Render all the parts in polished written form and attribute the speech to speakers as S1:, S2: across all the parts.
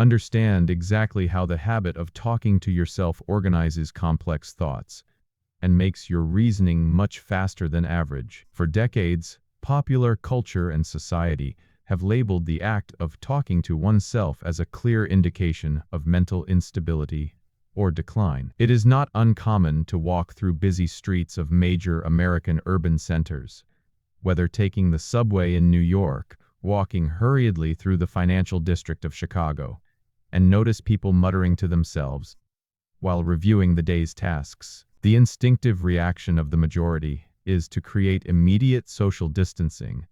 S1: Understand exactly how the habit of talking to yourself organizes complex thoughts and makes your reasoning much faster than average. For decades, popular culture and society have labeled the act of talking to oneself as a clear indication of mental instability or decline. It is not uncommon to walk through busy streets of major American urban centers, whether taking the subway in New York, walking hurriedly through the financial district of Chicago, and notice people muttering to themselves while reviewing the day's tasks. The instinctive reaction of the majority is to create immediate social distancing.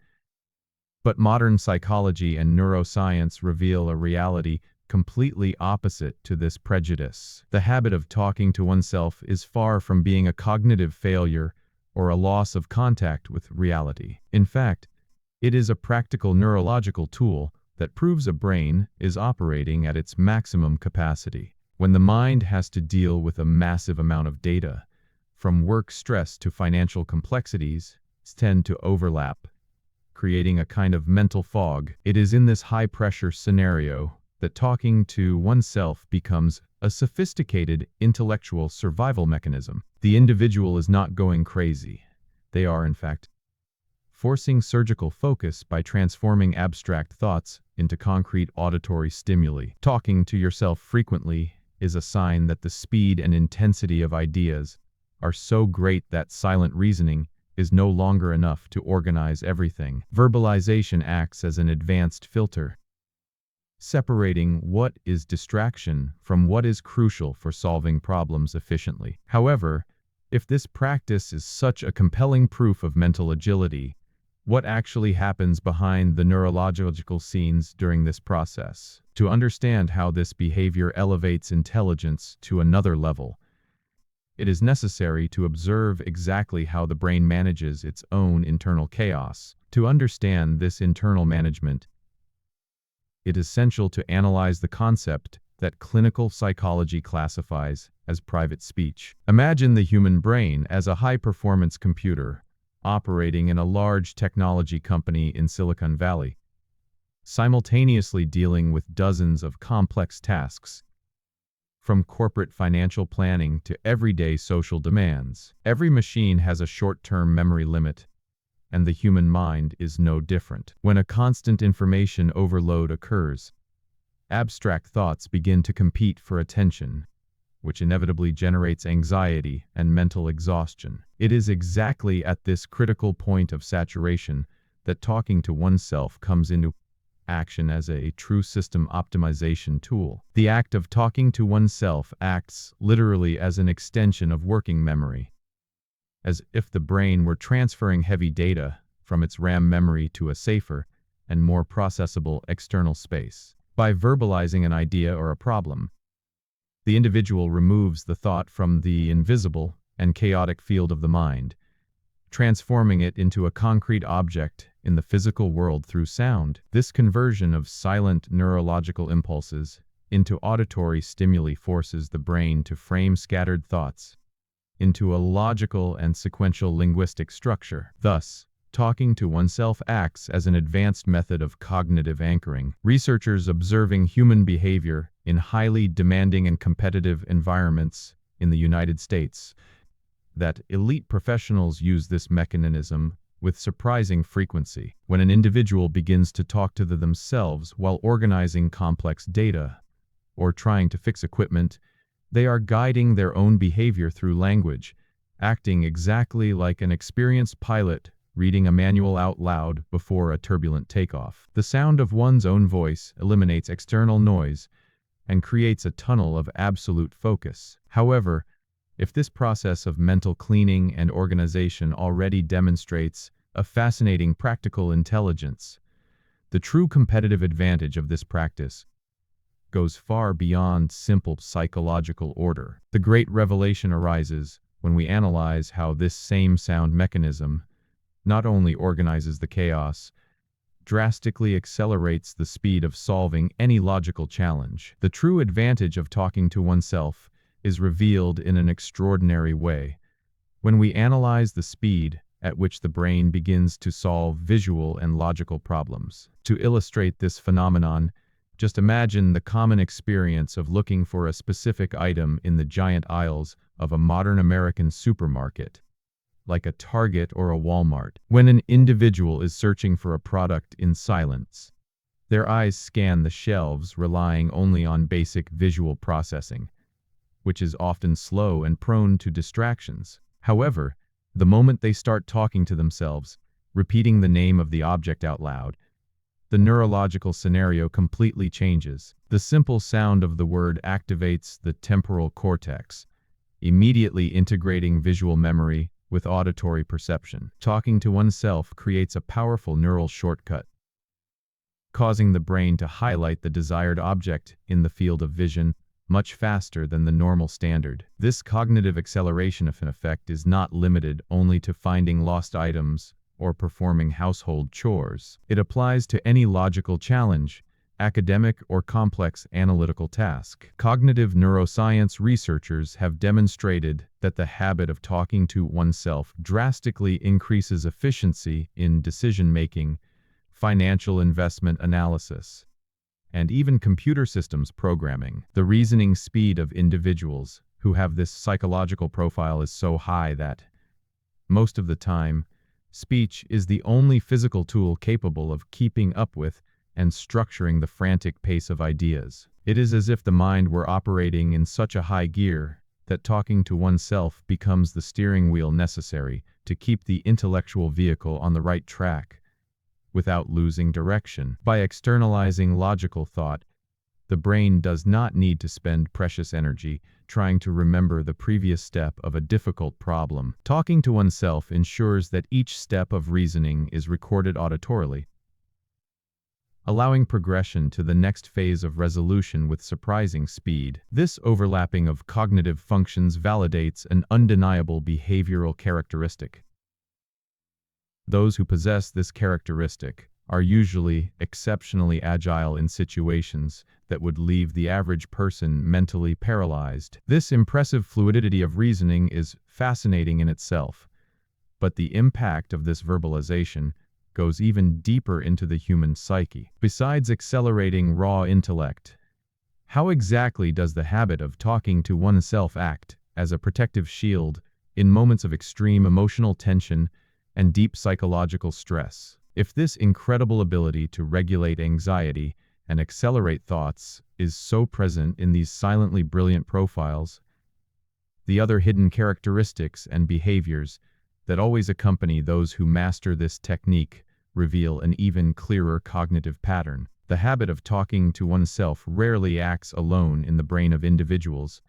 S1: But modern psychology and neuroscience reveal a reality completely opposite to this prejudice. The habit of talking to oneself is far from being a cognitive failure or a loss of contact with reality. In fact, it is a practical neurological tool that proves a brain is operating at its maximum capacity. When the mind has to deal with a massive amount of data, from work stress to financial complexities, tend to overlap, creating a kind of mental fog. It is in this high-pressure scenario that talking to oneself becomes a sophisticated intellectual survival mechanism. The individual is not going crazy. They are, in fact, forcing surgical focus by transforming abstract thoughts into concrete auditory stimuli. Talking to yourself frequently is a sign that the speed and intensity of ideas are so great that silent reasoning is no longer enough to organize everything. Verbalization acts as an advanced filter, separating what is distraction from what is crucial for solving problems efficiently. However, if this practice is such a compelling proof of mental agility, what actually happens behind the neurological scenes during this process? To understand how this behavior elevates intelligence to another level, it is necessary to observe exactly how the brain manages its own internal chaos. To understand this internal management, it is essential to analyze the concept that clinical psychology classifies as private speech. Imagine the human brain as a high-performance computer operating in a large technology company in Silicon Valley, simultaneously dealing with dozens of complex tasks, from corporate financial planning to everyday social demands. Every machine has a short-term memory limit, and the human mind is no different. When a constant information overload occurs, abstract thoughts begin to compete for attention, which inevitably generates anxiety and mental exhaustion. It is exactly at this critical point of saturation that talking to oneself comes into action as a true system optimization tool. The act of talking to oneself acts literally as an extension of working memory, as if the brain were transferring heavy data from its RAM memory to a safer and more processable external space. By verbalizing an idea or a problem, the individual removes the thought from the invisible and chaotic field of the mind, transforming it into a concrete object in the physical world through sound. This conversion of silent neurological impulses into auditory stimuli forces the brain to frame scattered thoughts into a logical and sequential linguistic structure. Thus, talking to oneself acts as an advanced method of cognitive anchoring. Researchers observing human behavior in highly demanding and competitive environments in the United States that elite professionals use this mechanism with surprising frequency. When an individual begins to talk to themselves while organizing complex data or trying to fix equipment, they are guiding their own behavior through language, acting exactly like an experienced pilot reading a manual out loud before a turbulent takeoff. The sound of one's own voice eliminates external noise and creates a tunnel of absolute focus. However, if this process of mental cleaning and organization already demonstrates a fascinating practical intelligence, the true competitive advantage of this practice goes far beyond simple psychological order. The great revelation arises when we analyze how this same sound mechanism not only organizes the chaos, drastically accelerates the speed of solving any logical challenge. The true advantage of talking to oneself is revealed in an extraordinary way when we analyze the speed at which the brain begins to solve visual and logical problems. To illustrate this phenomenon, Just imagine the common experience of looking for a specific item in the giant aisles of a modern American supermarket, like a Target or a Walmart. When an individual is searching for a product in silence, their eyes scan the shelves, relying only on basic visual processing, which is often slow and prone to distractions. However, the moment they start talking to themselves, repeating the name of the object out loud, the neurological scenario completely changes. The simple sound of the word activates the temporal cortex, immediately integrating visual memory with auditory perception. Talking to oneself creates a powerful neural shortcut, causing the brain to highlight the desired object in the field of vision much faster than the normal standard. This cognitive acceleration effect is not limited only to finding lost items or performing household chores. It applies to any logical challenge, academic or complex analytical task. Cognitive neuroscience researchers have demonstrated that the habit of talking to oneself drastically increases efficiency in decision-making, financial investment analysis, and even computer systems programming. The reasoning speed of individuals who have this psychological profile is so high that, most of the time, speech is the only physical tool capable of keeping up with and structuring the frantic pace of ideas. It is as if the mind were operating in such a high gear that talking to oneself becomes the steering wheel necessary to keep the intellectual vehicle on the right track without losing direction. By externalizing logical thought, the brain does not need to spend precious energy trying to remember the previous step of a difficult problem. Talking to oneself ensures that each step of reasoning is recorded auditorily, allowing progression to the next phase of resolution with surprising speed. This overlapping of cognitive functions validates an undeniable behavioral characteristic. Those who possess this characteristic are usually exceptionally agile in situations that would leave the average person mentally paralyzed. This impressive fluidity of reasoning is fascinating in itself, but the impact of this verbalization goes even deeper into the human psyche. Besides accelerating raw intellect, how exactly does the habit of talking to oneself act as a protective shield in moments of extreme emotional tension and deep psychological stress? If this incredible ability to regulate anxiety and accelerate thoughts is so present in these silently brilliant profiles, the other hidden characteristics and behaviors that always accompany those who master this technique reveal an even clearer cognitive pattern. The habit of talking to oneself rarely acts alone in the brain of individuals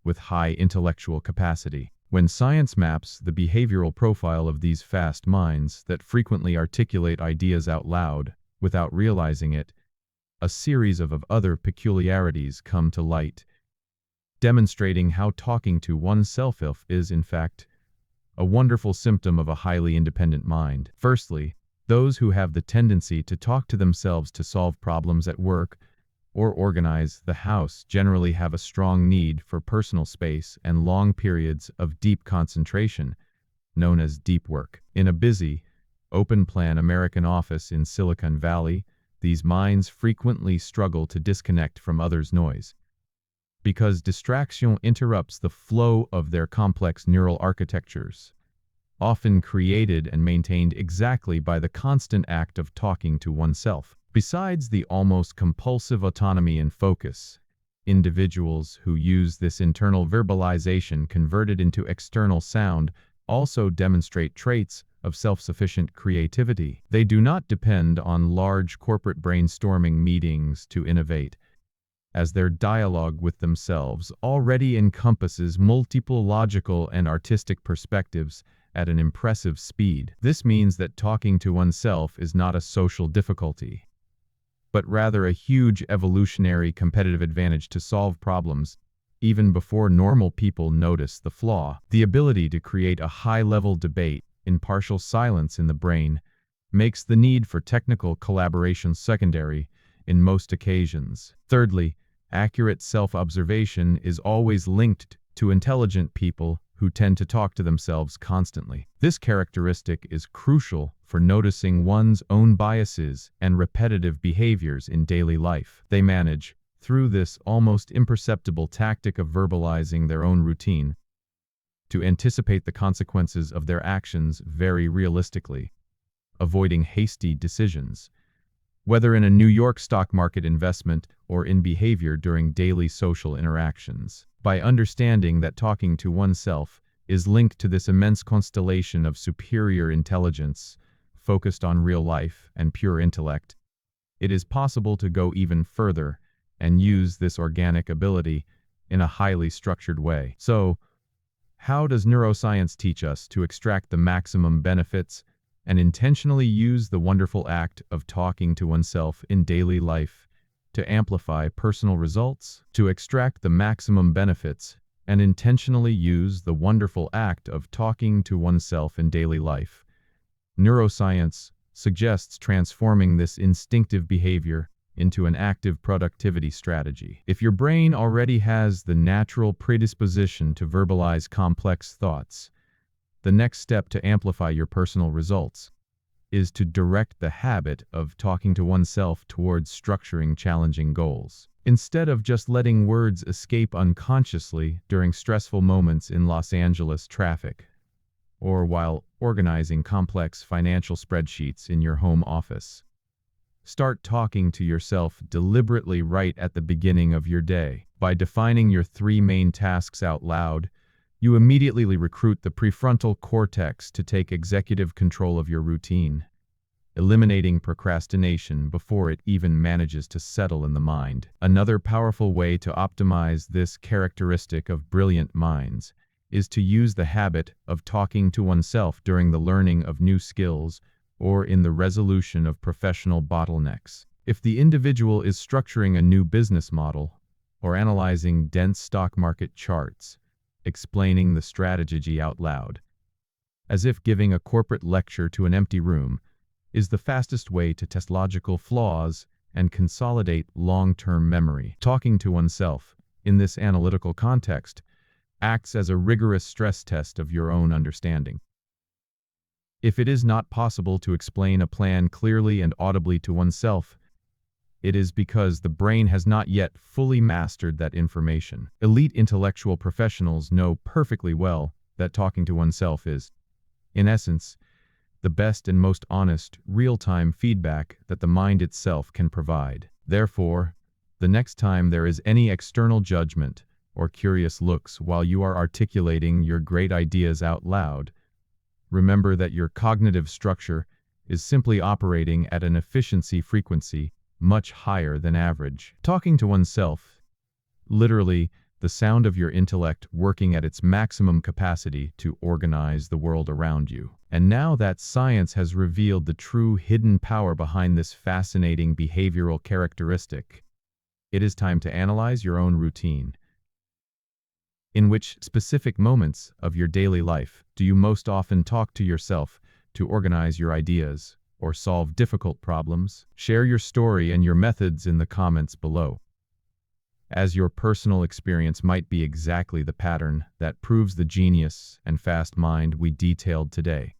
S1: with high intellectual capacity. When science maps the behavioral profile of these fast minds that frequently articulate ideas out loud without realizing it, a series of other peculiarities come to light, demonstrating how talking to oneself is, in fact, a wonderful symptom of a highly independent mind. Firstly, those who have the tendency to talk to themselves to solve problems at work or organize the house generally have a strong need for personal space and long periods of deep concentration, known as deep work. In a busy, open-plan American office in Silicon Valley, these minds frequently struggle to disconnect from others' noise, because distraction interrupts the flow of their complex neural architectures, often created and maintained exactly by the constant act of talking to oneself. Besides the almost compulsive autonomy and focus, individuals who use this internal verbalization converted into external sound also demonstrate traits of self-sufficient creativity. They do not depend on large corporate brainstorming meetings to innovate, as their dialogue with themselves already encompasses multiple logical and artistic perspectives at an impressive speed. This means that talking to oneself is not a social difficulty, but rather a huge evolutionary competitive advantage to solve problems even before normal people notice the flaw. The ability to create a high-level debate in partial silence in the brain makes the need for technical collaboration secondary in most occasions. Thirdly, accurate self-observation is always linked to intelligent people who tend to talk to themselves constantly. This characteristic is crucial for noticing one's own biases and repetitive behaviors in daily life. They manage, through this almost imperceptible tactic of verbalizing their own routine, to anticipate the consequences of their actions very realistically, avoiding hasty decisions. Whether in a New York stock market investment or in behavior during daily social interactions. By understanding that talking to oneself is linked to this immense constellation of superior intelligence, focused on real life and pure intellect, it is possible to go even further and use this organic ability in a highly structured way. So, how does neuroscience teach us to extract the maximum benefits and intentionally use the wonderful act of talking to oneself in daily life to amplify personal results? To extract the maximum benefits and intentionally use the wonderful act of talking to oneself in daily life, neuroscience suggests transforming this instinctive behavior into an active productivity strategy. If your brain already has the natural predisposition to verbalize complex thoughts, the next step to amplify your personal results is to direct the habit of talking to oneself towards structuring challenging goals. Instead of just letting words escape unconsciously during stressful moments in Los Angeles traffic, or while organizing complex financial spreadsheets in your home office, start talking to yourself deliberately right at the beginning of your day. By defining your 3 main tasks out loud, you immediately recruit the prefrontal cortex to take executive control of your routine, eliminating procrastination before it even manages to settle in the mind. Another powerful way to optimize this characteristic of brilliant minds is to use the habit of talking to oneself during the learning of new skills or in the resolution of professional bottlenecks. If the individual is structuring a new business model or analyzing dense stock market charts, explaining the strategy out loud, as if giving a corporate lecture to an empty room, is the fastest way to test logical flaws and consolidate long-term memory. Talking to oneself, in this analytical context, acts as a rigorous stress test of your own understanding. If it is not possible to explain a plan clearly and audibly to oneself, it is because the brain has not yet fully mastered that information. Elite intellectual professionals know perfectly well that talking to oneself is, in essence, the best and most honest, real-time feedback that the mind itself can provide. Therefore, the next time there is any external judgment or curious looks while you are articulating your great ideas out loud, remember that your cognitive structure is simply operating at an efficiency frequency much higher than average. Talking to oneself, literally, the sound of your intellect working at its maximum capacity to organize the world around you. And now that science has revealed the true hidden power behind this fascinating behavioral characteristic, it is time to analyze your own routine. In which specific moments of your daily life do you most often talk to yourself to organize your ideas or solve difficult problems? Share your story and your methods in the comments below, as your personal experience might be exactly the pattern that proves the genius and fast mind we detailed today.